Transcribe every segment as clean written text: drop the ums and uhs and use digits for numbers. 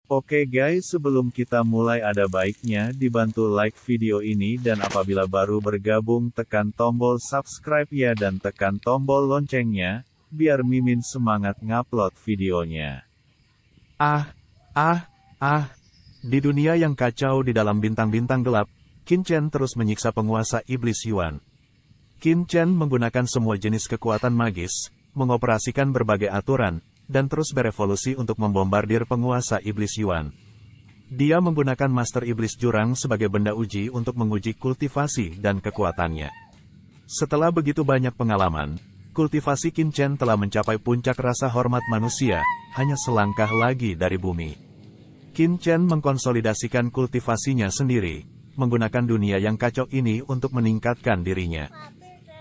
Oke guys, sebelum kita mulai ada baiknya dibantu like video ini dan apabila baru bergabung tekan tombol subscribe ya dan tekan tombol loncengnya, biar Mimin semangat ngupload videonya. Di dunia yang kacau di dalam bintang-bintang gelap, Qin Chen terus menyiksa penguasa iblis Yuan. Qin Chen menggunakan semua jenis kekuatan magis, mengoperasikan berbagai aturan, dan terus berevolusi untuk membombardir penguasa iblis Yuan. Dia menggunakan Master Iblis Jurang sebagai benda uji untuk menguji kultivasi dan kekuatannya. Setelah begitu banyak pengalaman, kultivasi Qin Chen telah mencapai puncak rasa hormat manusia, hanya selangkah lagi dari bumi. Qin Chen mengkonsolidasikan kultivasinya sendiri, menggunakan dunia yang kacau ini untuk meningkatkan dirinya.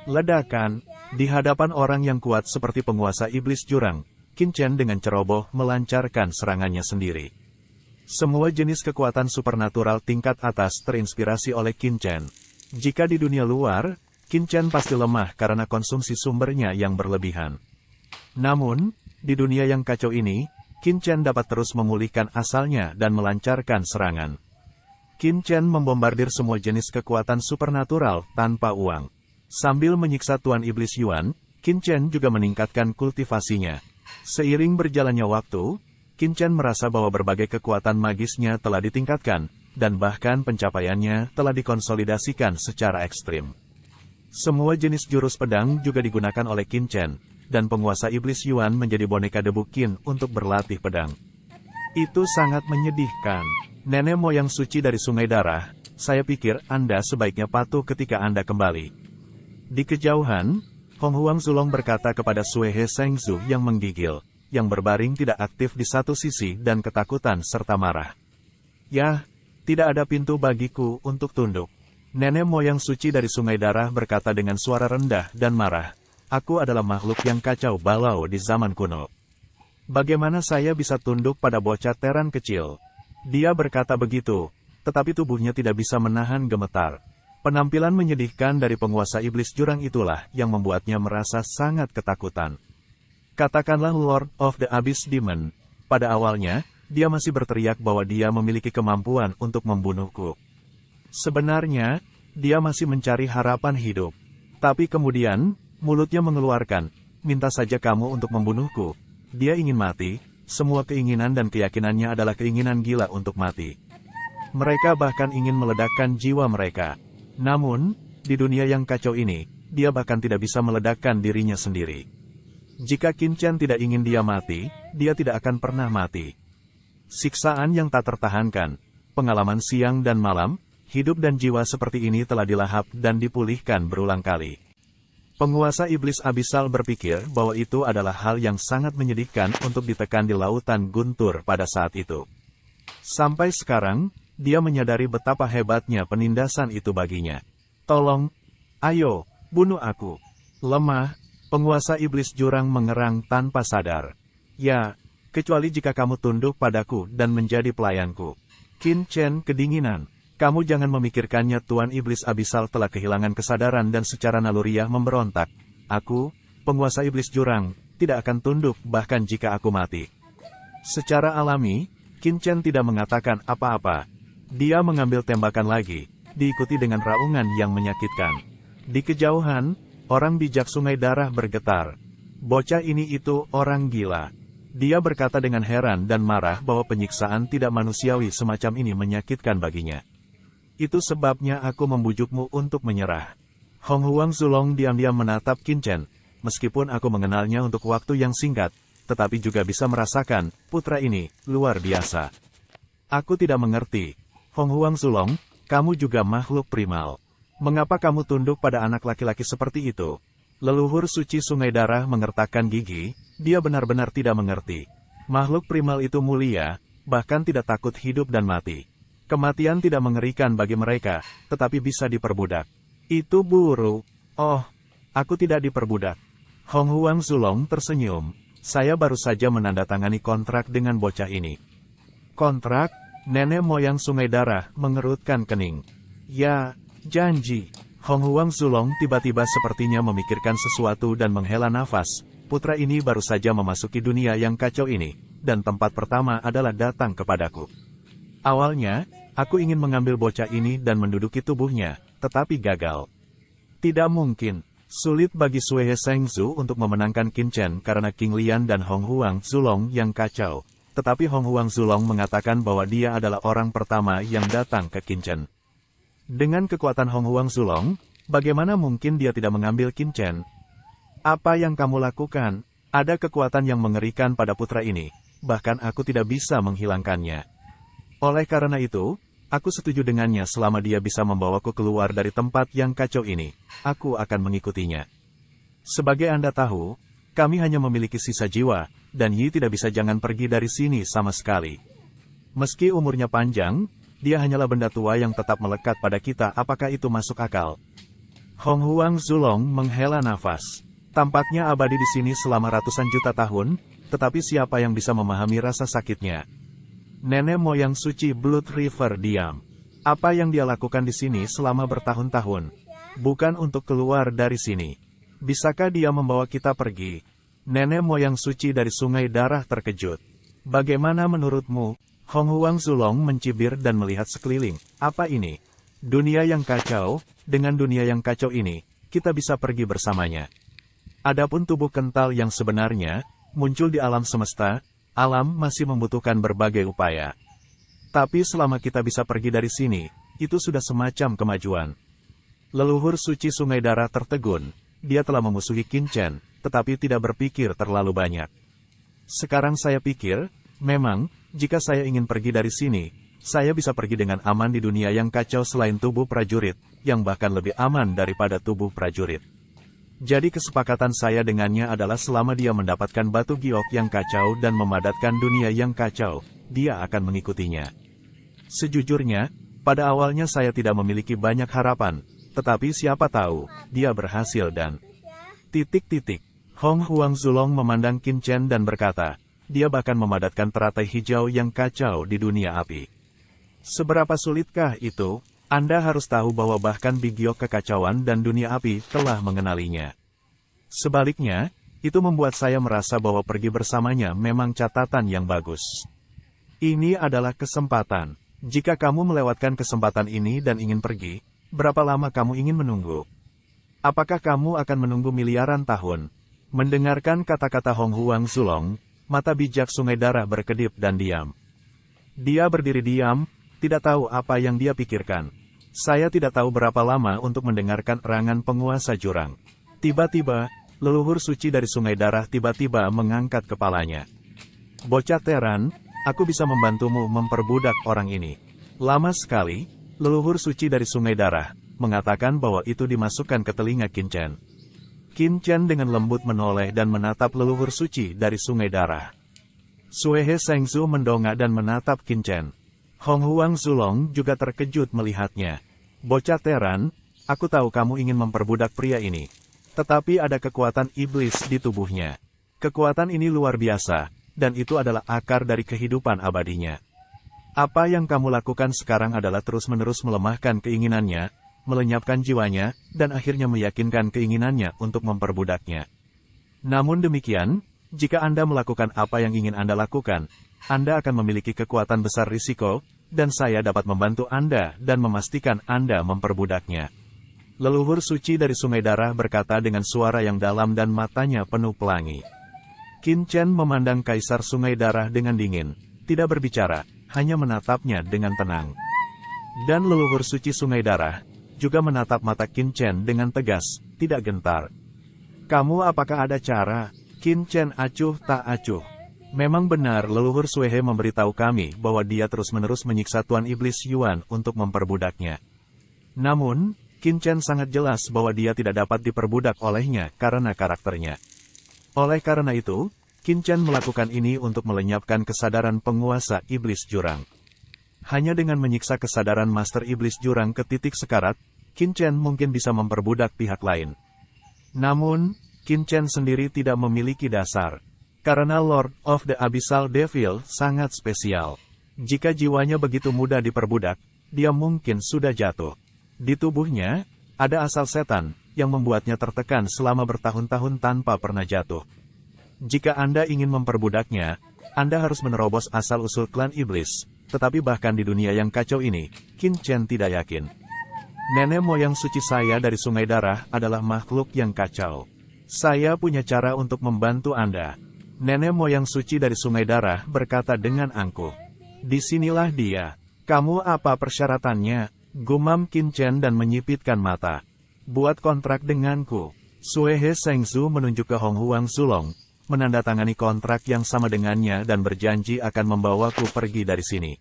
Ledakan, di hadapan orang yang kuat seperti penguasa iblis jurang, Qin Chen dengan ceroboh melancarkan serangannya sendiri. Semua jenis kekuatan supernatural tingkat atas terinspirasi oleh Qin Chen. Jika di dunia luar, Qin Chen pasti lemah karena konsumsi sumbernya yang berlebihan. Namun, di dunia yang kacau ini, Qin Chen dapat terus memulihkan asalnya dan melancarkan serangan. Qin Chen membombardir semua jenis kekuatan supernatural tanpa uang. Sambil menyiksa Tuan Iblis Yuan, Qin Chen juga meningkatkan kultivasinya. Seiring berjalannya waktu, Qin Chen merasa bahwa berbagai kekuatan magisnya telah ditingkatkan, dan bahkan pencapaiannya telah dikonsolidasikan secara ekstrim. Semua jenis jurus pedang juga digunakan oleh Qin Chen, dan penguasa iblis Yuan menjadi boneka debu Qin untuk berlatih pedang. Itu sangat menyedihkan. Nenek moyang suci dari Sungai Darah, saya pikir Anda sebaiknya patuh ketika Anda kembali. Di kejauhan, Hong Huang Zulong berkata kepada Sui He Shengzu yang menggigil, yang berbaring tidak aktif di satu sisi dan ketakutan serta marah. "Yah, tidak ada pintu bagiku untuk tunduk." Nenek moyang suci dari Sungai Darah berkata dengan suara rendah dan marah, "Aku adalah makhluk yang kacau balau di zaman kuno. Bagaimana saya bisa tunduk pada bocah teran kecil?" Dia berkata begitu, tetapi tubuhnya tidak bisa menahan gemetar. Penampilan menyedihkan dari penguasa iblis jurang itulah yang membuatnya merasa sangat ketakutan. Katakanlah Lord of the Abyss Demon. Pada awalnya, dia masih berteriak bahwa dia memiliki kemampuan untuk membunuhku. Sebenarnya, dia masih mencari harapan hidup. Tapi kemudian, mulutnya mengeluarkan, "Minta saja kamu untuk membunuhku." Dia ingin mati, semua keinginan dan keyakinannya adalah keinginan gila untuk mati. Mereka bahkan ingin meledakkan jiwa mereka. Namun, di dunia yang kacau ini, dia bahkan tidak bisa meledakkan dirinya sendiri. Jika Qin Chen tidak ingin dia mati, dia tidak akan pernah mati. Siksaan yang tak tertahankan, pengalaman siang dan malam, hidup dan jiwa seperti ini telah dilahap dan dipulihkan berulang kali. Penguasa iblis abisal berpikir bahwa itu adalah hal yang sangat menyedihkan untuk ditekan di lautan guntur pada saat itu. Sampai sekarang, dia menyadari betapa hebatnya penindasan itu baginya. "Tolong, ayo, bunuh aku." Lemah, penguasa iblis jurang mengerang tanpa sadar. "Ya, kecuali jika kamu tunduk padaku dan menjadi pelayanku." Qin Chen kedinginan. "Kamu jangan memikirkannya." Tuan Iblis Abisal telah kehilangan kesadaran dan secara naluriah memberontak. "Aku, penguasa iblis jurang, tidak akan tunduk bahkan jika aku mati." Secara alami, Qin Chen tidak mengatakan apa-apa. Dia mengambil tembakan lagi, diikuti dengan raungan yang menyakitkan. Di kejauhan, orang bijak Sungai Darah bergetar. "Bocah ini itu orang gila." Dia berkata dengan heran dan marah bahwa penyiksaan tidak manusiawi semacam ini menyakitkan baginya. "Itu sebabnya aku membujukmu untuk menyerah." Hong Huang Zulong diam-diam menatap Qin Chen. "Meskipun aku mengenalnya untuk waktu yang singkat, tetapi juga bisa merasakan, putra ini, luar biasa." "Aku tidak mengerti. Hong Huang Zulong, kamu juga makhluk primal. Mengapa kamu tunduk pada anak laki-laki seperti itu?" Leluhur suci Sungai Darah mengertakkan gigi, dia benar-benar tidak mengerti. Makhluk primal itu mulia, bahkan tidak takut hidup dan mati. Kematian tidak mengerikan bagi mereka, tetapi bisa diperbudak. "Itu buruk." "Oh, aku tidak diperbudak." Hong Huang Zulong tersenyum. "Saya baru saja menandatangani kontrak dengan bocah ini." "Kontrak?" Nenek moyang Sungai Darah mengerutkan kening. "Ya, janji." Hong Huang Zulong tiba-tiba sepertinya memikirkan sesuatu dan menghela nafas. Putra ini baru saja memasuki dunia yang kacau ini. dan tempat pertama adalah datang kepadaku. Awalnya, aku ingin mengambil bocah ini dan menduduki tubuhnya, tetapi gagal. Tidak mungkin. Sulit bagi Sui He Shengzu untuk memenangkan Qin Chen karena King Lian dan Hong Huang Zulong yang kacau. Tetapi Hong Huang Zulong mengatakan bahwa dia adalah orang pertama yang datang ke Qin Chen. Dengan kekuatan Hong Huang Zulong, bagaimana mungkin dia tidak mengambil Qin Chen? Apa yang kamu lakukan? Ada kekuatan yang mengerikan pada putra ini, bahkan aku tidak bisa menghilangkannya. Oleh karena itu, aku setuju dengannya selama dia bisa membawaku keluar dari tempat yang kacau ini. Aku akan mengikutinya. Sebagai Anda tahu, kami hanya memiliki sisa jiwa, dan Yi tidak bisa jangan pergi dari sini sama sekali. Meski umurnya panjang, dia hanyalah benda tua yang tetap melekat pada kita. Apakah itu masuk akal? Hong Huang Zulong menghela nafas. Tampaknya abadi di sini selama ratusan juta tahun, tetapi siapa yang bisa memahami rasa sakitnya? Nenek moyang suci Blood River diam. Apa yang dia lakukan di sini selama bertahun-tahun? Bukan untuk keluar dari sini. Bisakah dia membawa kita pergi? Nenek moyang suci dari sungai darah terkejut. Bagaimana menurutmu? Hong Huang Zulong mencibir dan melihat sekeliling. Apa ini? Dunia yang kacau. Dengan dunia yang kacau ini, kita bisa pergi bersamanya. Adapun tubuh kental yang sebenarnya, muncul di alam semesta, alam masih membutuhkan berbagai upaya. Tapi selama kita bisa pergi dari sini, itu sudah semacam kemajuan. Leluhur suci sungai darah tertegun. Dia telah memusuhi Qin Chen, tetapi tidak berpikir terlalu banyak. Sekarang saya pikir, memang, jika saya ingin pergi dari sini, saya bisa pergi dengan aman di dunia yang kacau selain tubuh prajurit, yang bahkan lebih aman daripada tubuh prajurit. Jadi kesepakatan saya dengannya adalah selama dia mendapatkan batu giok yang kacau dan memadatkan dunia yang kacau, dia akan mengikutinya. Sejujurnya, pada awalnya saya tidak memiliki banyak harapan, tetapi siapa tahu, dia berhasil dan... Hong Huang Zulong memandang Qin Chen dan berkata, dia bahkan memadatkan teratai hijau yang kacau di dunia api. Seberapa sulitkah itu? Anda harus tahu bahwa bahkan Bigyok kekacauan dan dunia api telah mengenalinya. Sebaliknya, itu membuat saya merasa bahwa pergi bersamanya memang catatan yang bagus. Ini adalah kesempatan. Jika kamu melewatkan kesempatan ini dan ingin pergi, berapa lama kamu ingin menunggu? Apakah kamu akan menunggu miliaran tahun? Mendengarkan kata-kata Hong Huang Zulong, mata bijak sungai darah berkedip dan diam. Dia berdiri diam, tidak tahu apa yang dia pikirkan. Saya tidak tahu berapa lama untuk mendengarkan erangan penguasa jurang. Tiba-tiba, leluhur suci dari sungai darah tiba-tiba mengangkat kepalanya. Bocah Teran, aku bisa membantumu memperbudak orang ini. Lama sekali, leluhur suci dari sungai darah, mengatakan bahwa itu dimasukkan ke telinga Qin Chen. Qin Chen dengan lembut menoleh dan menatap leluhur suci dari sungai darah. Sui He Shengzu mendongak dan menatap Qin Chen. Hong Huang Zulong juga terkejut melihatnya. Bocah Teran, aku tahu kamu ingin memperbudak pria ini. Tetapi ada kekuatan iblis di tubuhnya. Kekuatan ini luar biasa, dan itu adalah akar dari kehidupan abadinya. Apa yang kamu lakukan sekarang adalah terus-menerus melemahkan keinginannya, melenyapkan jiwanya, dan akhirnya meyakinkan keinginannya untuk memperbudaknya. Namun demikian, jika Anda melakukan apa yang ingin Anda lakukan, Anda akan memiliki kekuatan besar risiko, dan saya dapat membantu Anda dan memastikan Anda memperbudaknya. Leluhur suci dari sungai darah berkata dengan suara yang dalam dan matanya penuh pelangi. Qin Chen memandang kaisar sungai darah dengan dingin, tidak berbicara, hanya menatapnya dengan tenang. Dan leluhur suci sungai darah juga menatap mata Qin Chen dengan tegas, tidak gentar. Kamu apakah ada cara? Qin Chen acuh tak acuh. Memang benar leluhur Sui He memberitahu kami bahwa dia terus-menerus menyiksa Tuan Iblis Yuan untuk memperbudaknya. Namun, Qin Chen sangat jelas bahwa dia tidak dapat diperbudak olehnya karena karakternya. Oleh karena itu, Qin Chen melakukan ini untuk melenyapkan kesadaran penguasa iblis jurang. Hanya dengan menyiksa kesadaran Master Iblis Jurang ke titik sekarat, Qin Chen mungkin bisa memperbudak pihak lain. Namun, Qin Chen sendiri tidak memiliki dasar. Karena Lord of the Abyssal Devil sangat spesial. Jika jiwanya begitu mudah diperbudak, dia mungkin sudah jatuh. Di tubuhnya, ada asal setan, yang membuatnya tertekan selama bertahun-tahun tanpa pernah jatuh. Jika Anda ingin memperbudaknya, Anda harus menerobos asal-usul klan iblis, tetapi bahkan di dunia yang kacau ini, Qin Chen tidak yakin. Nenek moyang suci saya dari Sungai Darah adalah makhluk yang kacau. Saya punya cara untuk membantu Anda. Nenek moyang suci dari Sungai Darah berkata dengan angkuh. Disinilah dia. Kamu apa persyaratannya? Gumam Qin Chen dan menyipitkan mata. Buat kontrak denganku. Suehe Sengzu menunjuk ke Hong Huang Zulong, menandatangani kontrak yang sama dengannya dan berjanji akan membawaku pergi dari sini.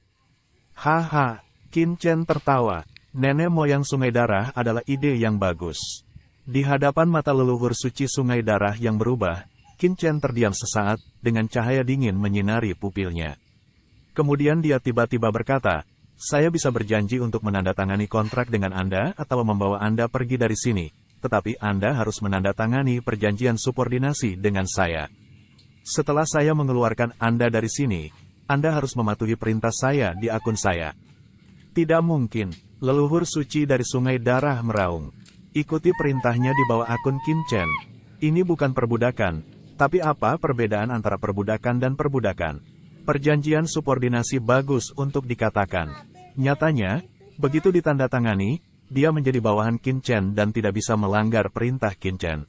Haha, Qin Chen tertawa. Nenek moyang Sungai Darah adalah ide yang bagus. Di hadapan mata leluhur suci Sungai Darah yang berubah, Qin Chen terdiam sesaat, dengan cahaya dingin menyinari pupilnya. Kemudian dia tiba-tiba berkata, saya bisa berjanji untuk menandatangani kontrak dengan Anda atau membawa Anda pergi dari sini, tetapi Anda harus menandatangani perjanjian subordinasi dengan saya. Setelah saya mengeluarkan Anda dari sini, Anda harus mematuhi perintah saya di akun saya. Tidak mungkin, leluhur suci dari Sungai Darah meraung. Ikuti perintahnya di bawah akun Qin Chen. Ini bukan perbudakan, tapi apa perbedaan antara perbudakan dan perbudakan? Perjanjian subordinasi bagus untuk dikatakan. Nyatanya, begitu ditandatangani, dia menjadi bawahan Qin Chen dan tidak bisa melanggar perintah Qin Chen.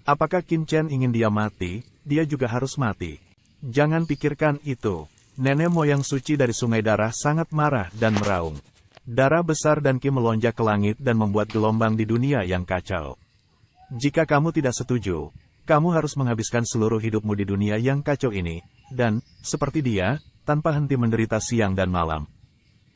Apakah Qin Chen ingin dia mati, dia juga harus mati. Jangan pikirkan itu. Nenek moyang suci dari Sungai Darah sangat marah dan meraung. Darah besar dan Qi melonjak ke langit dan membuat gelombang di dunia yang kacau. Jika kamu tidak setuju, kamu harus menghabiskan seluruh hidupmu di dunia yang kacau ini, dan, seperti dia, tanpa henti menderita siang dan malam.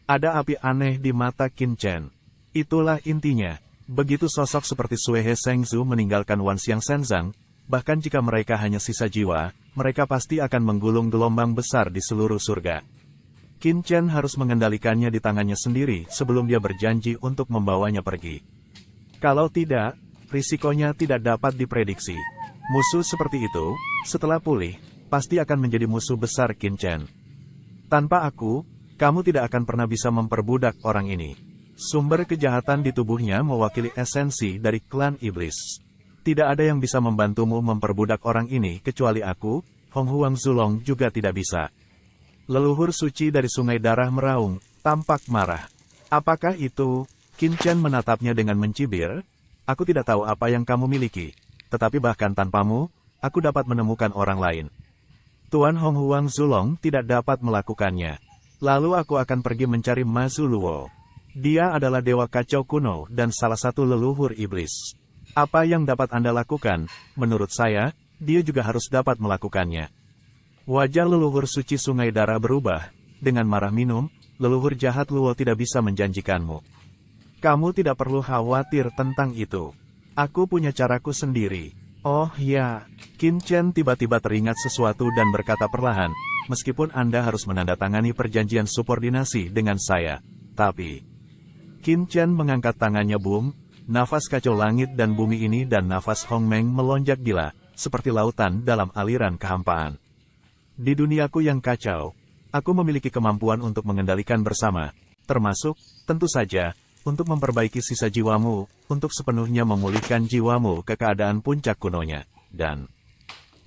Ada api aneh di mata Qin Chen. Itulah intinya. Begitu sosok seperti Suehe Sengzu meninggalkan Wanxiang Shenzang, bahkan jika mereka hanya sisa jiwa, mereka pasti akan menggulung gelombang besar di seluruh surga. Qin Chen harus mengendalikannya di tangannya sendiri sebelum dia berjanji untuk membawanya pergi. Kalau tidak, risikonya tidak dapat diprediksi. Musuh seperti itu, setelah pulih, pasti akan menjadi musuh besar Qin Chen. Tanpa aku, kamu tidak akan pernah bisa memperbudak orang ini. Sumber kejahatan di tubuhnya mewakili esensi dari klan iblis. Tidak ada yang bisa membantumu memperbudak orang ini kecuali aku, Hong Huang Zulong juga tidak bisa. Leluhur suci dari Sungai Darah meraung, tampak marah. Apakah itu? Qin Chen menatapnya dengan mencibir. Aku tidak tahu apa yang kamu miliki, tetapi bahkan tanpamu, aku dapat menemukan orang lain. Tuan Hong Huang Zulong tidak dapat melakukannya. Lalu aku akan pergi mencari Ma Zuluo. Dia adalah dewa kacau kuno dan salah satu leluhur iblis. Apa yang dapat Anda lakukan? Menurut saya, dia juga harus dapat melakukannya. Wajah leluhur suci Sungai Darah berubah. Dengan marah minum, leluhur jahat Luo tidak bisa menjanjikanmu. Kamu tidak perlu khawatir tentang itu. Aku punya caraku sendiri. Oh ya, Qin Chen tiba-tiba teringat sesuatu dan berkata perlahan, meskipun Anda harus menandatangani perjanjian subordinasi dengan saya. Tapi, Qin Chen mengangkat tangannya boom, nafas kacau langit dan bumi ini dan nafas Hong Meng melonjak gila, seperti lautan dalam aliran kehampaan. Di duniaku yang kacau, aku memiliki kemampuan untuk mengendalikan bersama, termasuk, tentu saja, untuk memperbaiki sisa jiwamu, untuk sepenuhnya memulihkan jiwamu ke keadaan puncak kunonya. Dan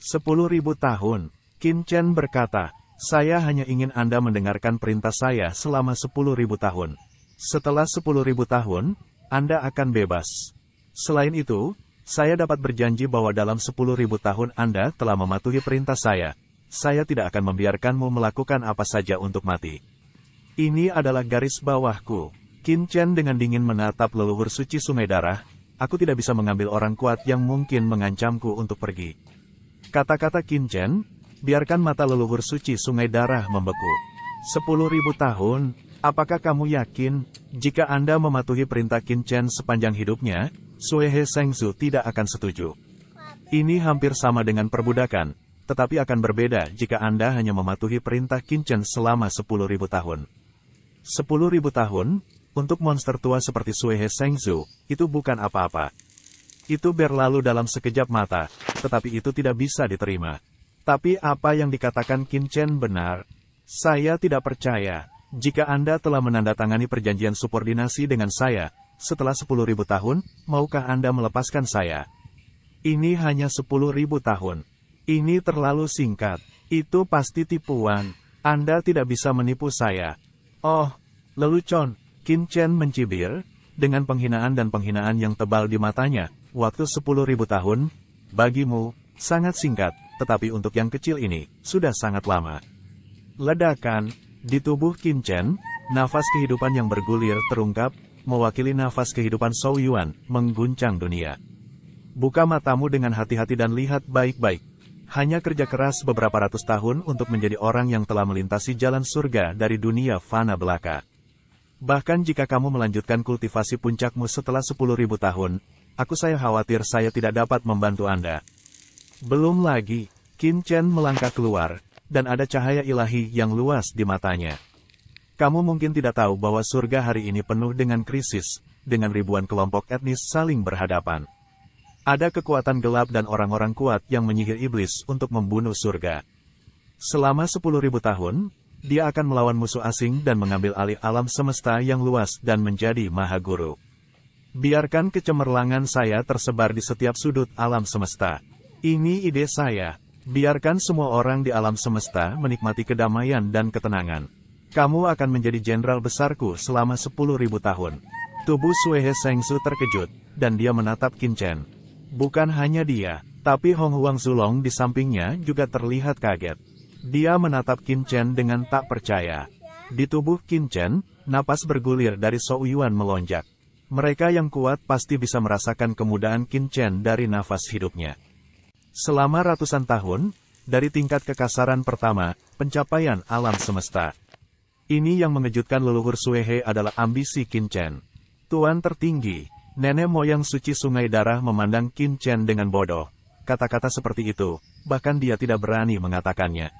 10.000 tahun, Qin Chen berkata, saya hanya ingin Anda mendengarkan perintah saya selama 10.000 tahun. Setelah 10.000 tahun, Anda akan bebas. Selain itu, saya dapat berjanji bahwa dalam 10.000 tahun Anda telah mematuhi perintah saya tidak akan membiarkanmu melakukan apa saja untuk mati. Ini adalah garis bawahku. Qin Chen dengan dingin menatap leluhur suci Sungai Darah. Aku tidak bisa mengambil orang kuat yang mungkin mengancamku untuk pergi. Kata-kata Qin Chen, biarkan mata leluhur suci Sungai Darah membeku. 10.000 tahun, apakah kamu yakin, jika Anda mematuhi perintah Qin Chen sepanjang hidupnya, Suehe Sengzu tidak akan setuju. Ini hampir sama dengan perbudakan, tetapi akan berbeda jika Anda hanya mematuhi perintah Qin Chen selama 10.000 tahun. 10.000 tahun, untuk monster tua seperti Suehe Sengzu, itu bukan apa-apa. Itu berlalu dalam sekejap mata, tetapi itu tidak bisa diterima. Tapi apa yang dikatakan Qin Chen benar. Saya tidak percaya. Jika Anda telah menandatangani perjanjian subordinasi dengan saya, setelah 10.000 tahun, maukah Anda melepaskan saya? Ini hanya 10.000 tahun. Ini terlalu singkat. Itu pasti tipuan. Anda tidak bisa menipu saya. Oh, lelucon. Qin Chen mencibir, dengan penghinaan dan penghinaan yang tebal di matanya. Waktu 10.000 tahun, bagimu, sangat singkat, tetapi untuk yang kecil ini, sudah sangat lama. Ledakan, di tubuh Qin Chen, nafas kehidupan yang bergulir terungkap, mewakili nafas kehidupan Zhou Yuan, mengguncang dunia. Buka matamu dengan hati-hati dan lihat baik-baik. Hanya kerja keras beberapa ratus tahun untuk menjadi orang yang telah melintasi jalan surga dari dunia fana belaka. Bahkan jika kamu melanjutkan kultivasi puncakmu setelah 10.000 tahun, saya khawatir saya tidak dapat membantu Anda. Belum lagi, Qin Chen melangkah keluar, dan ada cahaya ilahi yang luas di matanya. Kamu mungkin tidak tahu bahwa surga hari ini penuh dengan krisis, dengan ribuan kelompok etnis saling berhadapan. Ada kekuatan gelap dan orang-orang kuat yang menyihir iblis untuk membunuh surga. Selama 10.000 tahun, dia akan melawan musuh asing dan mengambil alih alam semesta yang luas dan menjadi Maha Guru. Biarkan kecemerlangan saya tersebar di setiap sudut alam semesta. Ini ide saya. Biarkan semua orang di alam semesta menikmati kedamaian dan ketenangan. Kamu akan menjadi jenderal besarku selama 10.000 tahun. Tubuh Suehe Sengsu terkejut, dan dia menatap Qin Chen. Bukan hanya dia, tapi Hong Huang Zulong di sampingnya juga terlihat kaget. Dia menatap Qin Chen dengan tak percaya. Di tubuh Qin Chen, napas bergulir dari Zhou Yuan melonjak. Mereka yang kuat pasti bisa merasakan kemudahan Qin Chen dari nafas hidupnya. Selama ratusan tahun, dari tingkat kekasaran pertama, pencapaian alam semesta. Ini yang mengejutkan leluhur Suehe adalah ambisi Qin Chen. Tuan tertinggi. Nenek moyang suci Sungai Darah memandang Qin Chen dengan bodoh. Kata-kata seperti itu, bahkan dia tidak berani mengatakannya.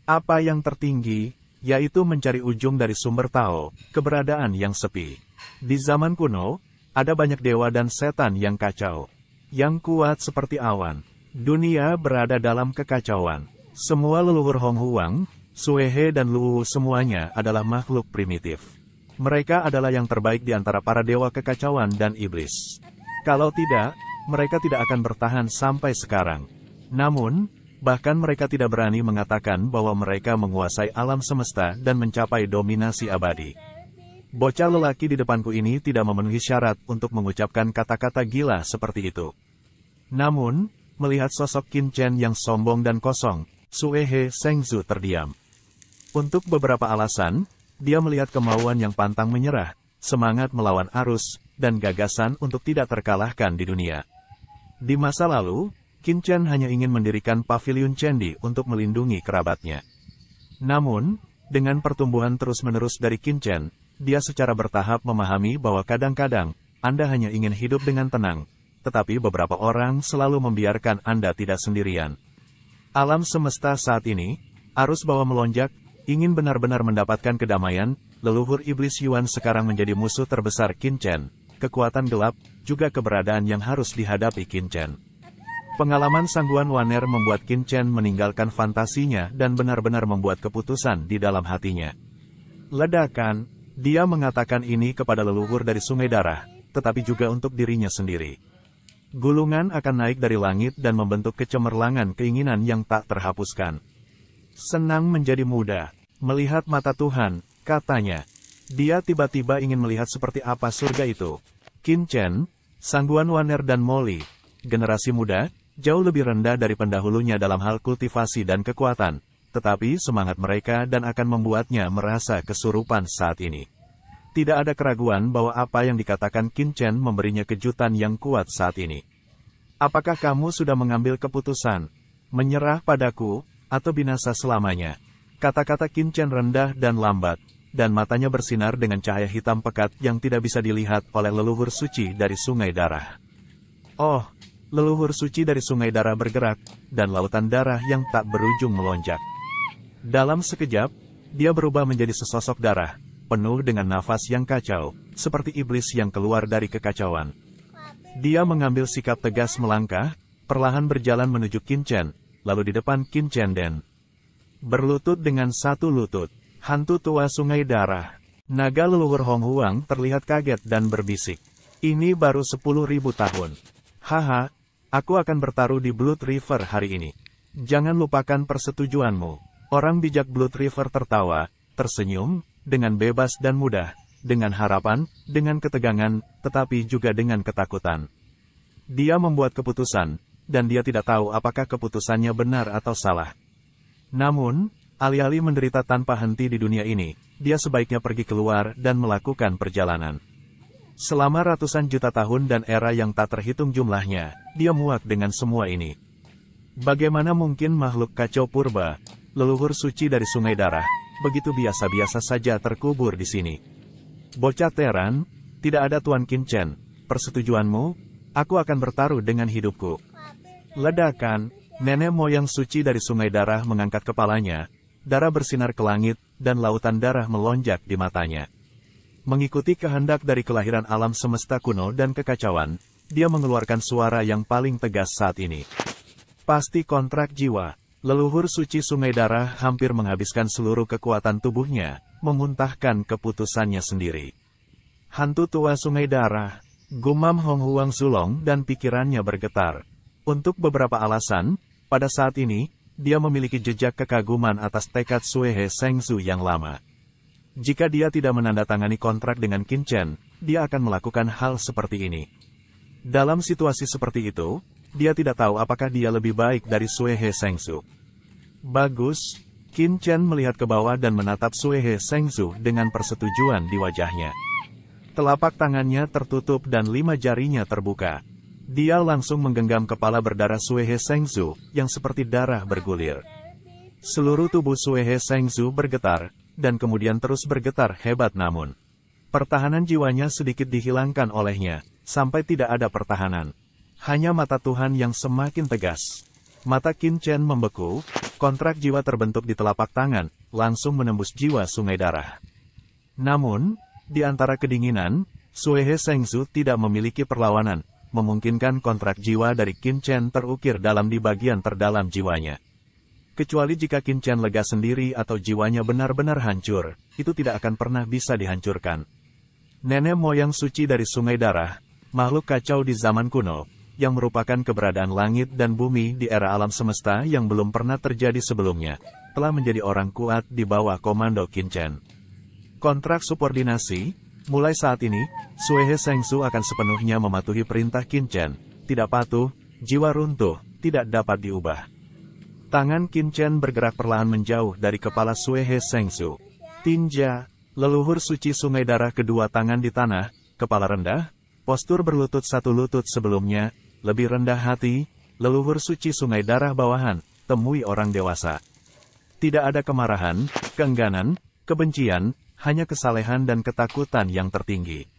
Apa yang tertinggi, yaitu mencari ujung dari sumber Tao, keberadaan yang sepi. Di zaman kuno, ada banyak dewa dan setan yang kacau. Yang kuat seperti awan. Dunia berada dalam kekacauan. Semua leluhur Hong Huang, Suehe dan Luwu semuanya adalah makhluk primitif. Mereka adalah yang terbaik di antara para dewa kekacauan dan iblis. Kalau tidak, mereka tidak akan bertahan sampai sekarang. Namun, bahkan mereka tidak berani mengatakan bahwa mereka menguasai alam semesta dan mencapai dominasi abadi. Bocah lelaki di depanku ini tidak memenuhi syarat untuk mengucapkan kata-kata gila seperti itu. Namun, melihat sosok Qin Chen yang sombong dan kosong, Suehe Sengsu terdiam. Untuk beberapa alasan, dia melihat kemauan yang pantang menyerah, semangat melawan arus, dan gagasan untuk tidak terkalahkan di dunia. Di masa lalu, Qin Chen hanya ingin mendirikan paviliun candi untuk melindungi kerabatnya. Namun, dengan pertumbuhan terus-menerus dari Qin Chen, dia secara bertahap memahami bahwa kadang-kadang, Anda hanya ingin hidup dengan tenang, tetapi beberapa orang selalu membiarkan Anda tidak sendirian. Alam semesta saat ini, arus bawah melonjak, ingin benar-benar mendapatkan kedamaian, leluhur iblis Yuan sekarang menjadi musuh terbesar Qin Chen. Kekuatan gelap, juga keberadaan yang harus dihadapi Qin Chen. Pengalaman Sangguan Waner membuat Qin Chen meninggalkan fantasinya dan benar-benar membuat keputusan di dalam hatinya. Ledakan, dia mengatakan ini kepada leluhur dari Sungai Darah, tetapi juga untuk dirinya sendiri. Gulungan akan naik dari langit dan membentuk kecemerlangan keinginan yang tak terhapuskan. Senang menjadi muda, melihat mata Tuhan, katanya. Dia tiba-tiba ingin melihat seperti apa surga itu. Qin Chen, Sangguan Waner dan Molly, generasi muda, jauh lebih rendah dari pendahulunya dalam hal kultivasi dan kekuatan, tetapi semangat mereka dan akan membuatnya merasa kesurupan saat ini. Tidak ada keraguan bahwa apa yang dikatakan Qin Chen memberinya kejutan yang kuat saat ini. Apakah kamu sudah mengambil keputusan? Menyerah padaku? Atau binasa selamanya. Kata-kata Qin Chen rendah dan lambat, dan matanya bersinar dengan cahaya hitam pekat yang tidak bisa dilihat oleh leluhur suci dari Sungai Darah. Oh, leluhur suci dari Sungai Darah bergerak, dan lautan darah yang tak berujung melonjak. Dalam sekejap, dia berubah menjadi sesosok darah, penuh dengan nafas yang kacau, seperti iblis yang keluar dari kekacauan. Dia mengambil sikap tegas melangkah, perlahan berjalan menuju Qin Chen, lalu di depan Qin Chen Den. Berlutut dengan satu lutut, hantu tua Sungai Darah. Naga leluhur Hong Huang terlihat kaget dan berbisik. Ini baru 10.000 tahun. Haha, aku akan bertaruh di Blood River hari ini. Jangan lupakan persetujuanmu. Orang bijak Blood River tertawa, tersenyum, dengan bebas dan mudah, dengan harapan, dengan ketegangan, tetapi juga dengan ketakutan. Dia membuat keputusan, dan dia tidak tahu apakah keputusannya benar atau salah. Namun, alih-alih menderita tanpa henti di dunia ini, dia sebaiknya pergi keluar dan melakukan perjalanan. Selama ratusan juta tahun dan era yang tak terhitung jumlahnya, dia muak dengan semua ini. Bagaimana mungkin makhluk kacau purba, leluhur suci dari sungai darah, begitu biasa-biasa saja terkubur di sini? Bocah Teran, tidak ada Tuan Qin-Chen. Persetujuanmu? Aku akan bertaruh dengan hidupku. Ledakan, nenek moyang suci dari sungai darah mengangkat kepalanya, darah bersinar ke langit, dan lautan darah melonjak di matanya. Mengikuti kehendak dari kelahiran alam semesta kuno dan kekacauan, dia mengeluarkan suara yang paling tegas saat ini. Pasti kontrak jiwa. Leluhur suci sungai darah hampir menghabiskan seluruh kekuatan tubuhnya, memuntahkan keputusannya sendiri. Hantu tua sungai darah, gumam Hong Huang Zulong dan pikirannya bergetar. Untuk beberapa alasan, pada saat ini, dia memiliki jejak kekaguman atas tekad Sue He Sengzu yang lama. Jika dia tidak menandatangani kontrak dengan Qin-Chen, dia akan melakukan hal seperti ini. Dalam situasi seperti itu, dia tidak tahu apakah dia lebih baik dari Sue He Sengzu. Bagus, Qin-Chen melihat ke bawah dan menatap Sue He Sengzu dengan persetujuan di wajahnya. Telapak tangannya tertutup dan 5 jarinya terbuka. Dia langsung menggenggam kepala berdarah Sue He Sengzu, yang seperti darah bergulir. Seluruh tubuh Sue He Sengzu bergetar, dan kemudian terus bergetar hebat namun pertahanan jiwanya sedikit dihilangkan olehnya, sampai tidak ada pertahanan. Hanya mata Tuhan yang semakin tegas. Mata Qin-Chen membeku, kontrak jiwa terbentuk di telapak tangan, langsung menembus jiwa sungai darah. Namun, di antara kedinginan, Sue He Sengzu tidak memiliki perlawanan, memungkinkan kontrak jiwa dari Qin-Chen terukir dalam di bagian terdalam jiwanya. Kecuali jika Qin-Chen lega sendiri atau jiwanya benar-benar hancur, itu tidak akan pernah bisa dihancurkan. Nenek moyang suci dari sungai darah, makhluk kacau di zaman kuno, yang merupakan keberadaan langit dan bumi di era alam semesta yang belum pernah terjadi sebelumnya, telah menjadi orang kuat di bawah komando Qin-Chen. Kontrak subordinasi, mulai saat ini, Sue He Sengzu akan sepenuhnya mematuhi perintah Qin-Chen. Tidak patuh, jiwa runtuh, tidak dapat diubah. Tangan Qin-Chen bergerak perlahan menjauh dari kepala Sue He Sengzu. Tinja, leluhur suci sungai darah, kedua tangan di tanah, kepala rendah, postur berlutut satu lutut sebelumnya, lebih rendah hati, leluhur suci sungai darah bawahan, temui orang dewasa. Tidak ada kemarahan, keengganan, kebencian, hanya kesalehan dan ketakutan yang tertinggi.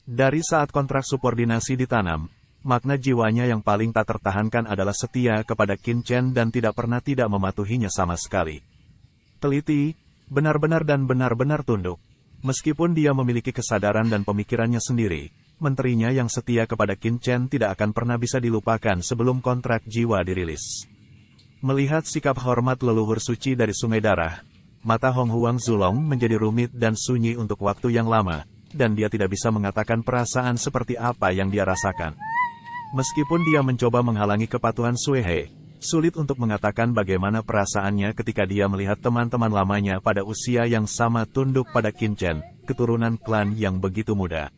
Dari saat kontrak subordinasi ditanam, makna jiwanya yang paling tak tertahankan adalah setia kepada Qin-Chen dan tidak pernah tidak mematuhinya sama sekali. Teliti, benar-benar dan benar-benar tunduk. Meskipun dia memiliki kesadaran dan pemikirannya sendiri, menterinya yang setia kepada Qin-Chen tidak akan pernah bisa dilupakan sebelum kontrak jiwa dirilis. Melihat sikap hormat leluhur suci dari sungai darah, mata Hong Huang Zulong menjadi rumit dan sunyi untuk waktu yang lama, dan dia tidak bisa mengatakan perasaan seperti apa yang dia rasakan. Meskipun dia mencoba menghalangi kepatuhan Sue He, sulit untuk mengatakan bagaimana perasaannya ketika dia melihat teman-teman lamanya pada usia yang sama tunduk pada Qin-Chen, keturunan klan yang begitu muda.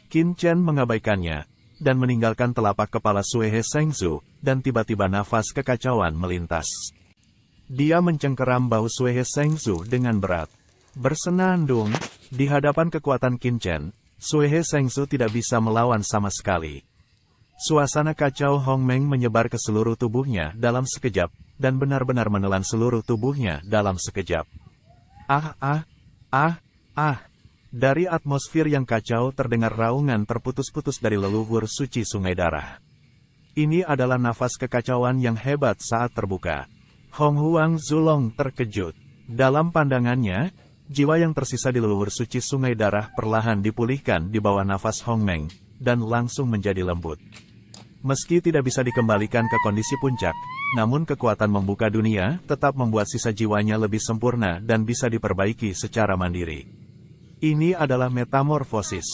Qin-Chen mengabaikannya, dan meninggalkan telapak kepala Sue He Sengzu, dan tiba-tiba nafas kekacauan melintas. Dia mencengkeram bahu Sue He Sengzu dengan berat. Bersenandung, di hadapan kekuatan Qin-Chen, Sue He Sengzu tidak bisa melawan sama sekali. Suasana kacau Hong Meng menyebar ke seluruh tubuhnya dalam sekejap, dan benar-benar menelan seluruh tubuhnya dalam sekejap. Dari atmosfer yang kacau terdengar raungan terputus-putus dari leluhur suci sungai darah. Ini adalah nafas kekacauan yang hebat saat terbuka. Hong Huang Zulong terkejut. Dalam pandangannya, jiwa yang tersisa di leluhur suci sungai darah perlahan dipulihkan di bawah nafas Hong Meng, dan langsung menjadi lembut. Meski tidak bisa dikembalikan ke kondisi puncak, namun kekuatan membuka dunia tetap membuat sisa jiwanya lebih sempurna dan bisa diperbaiki secara mandiri. Ini adalah metamorfosis.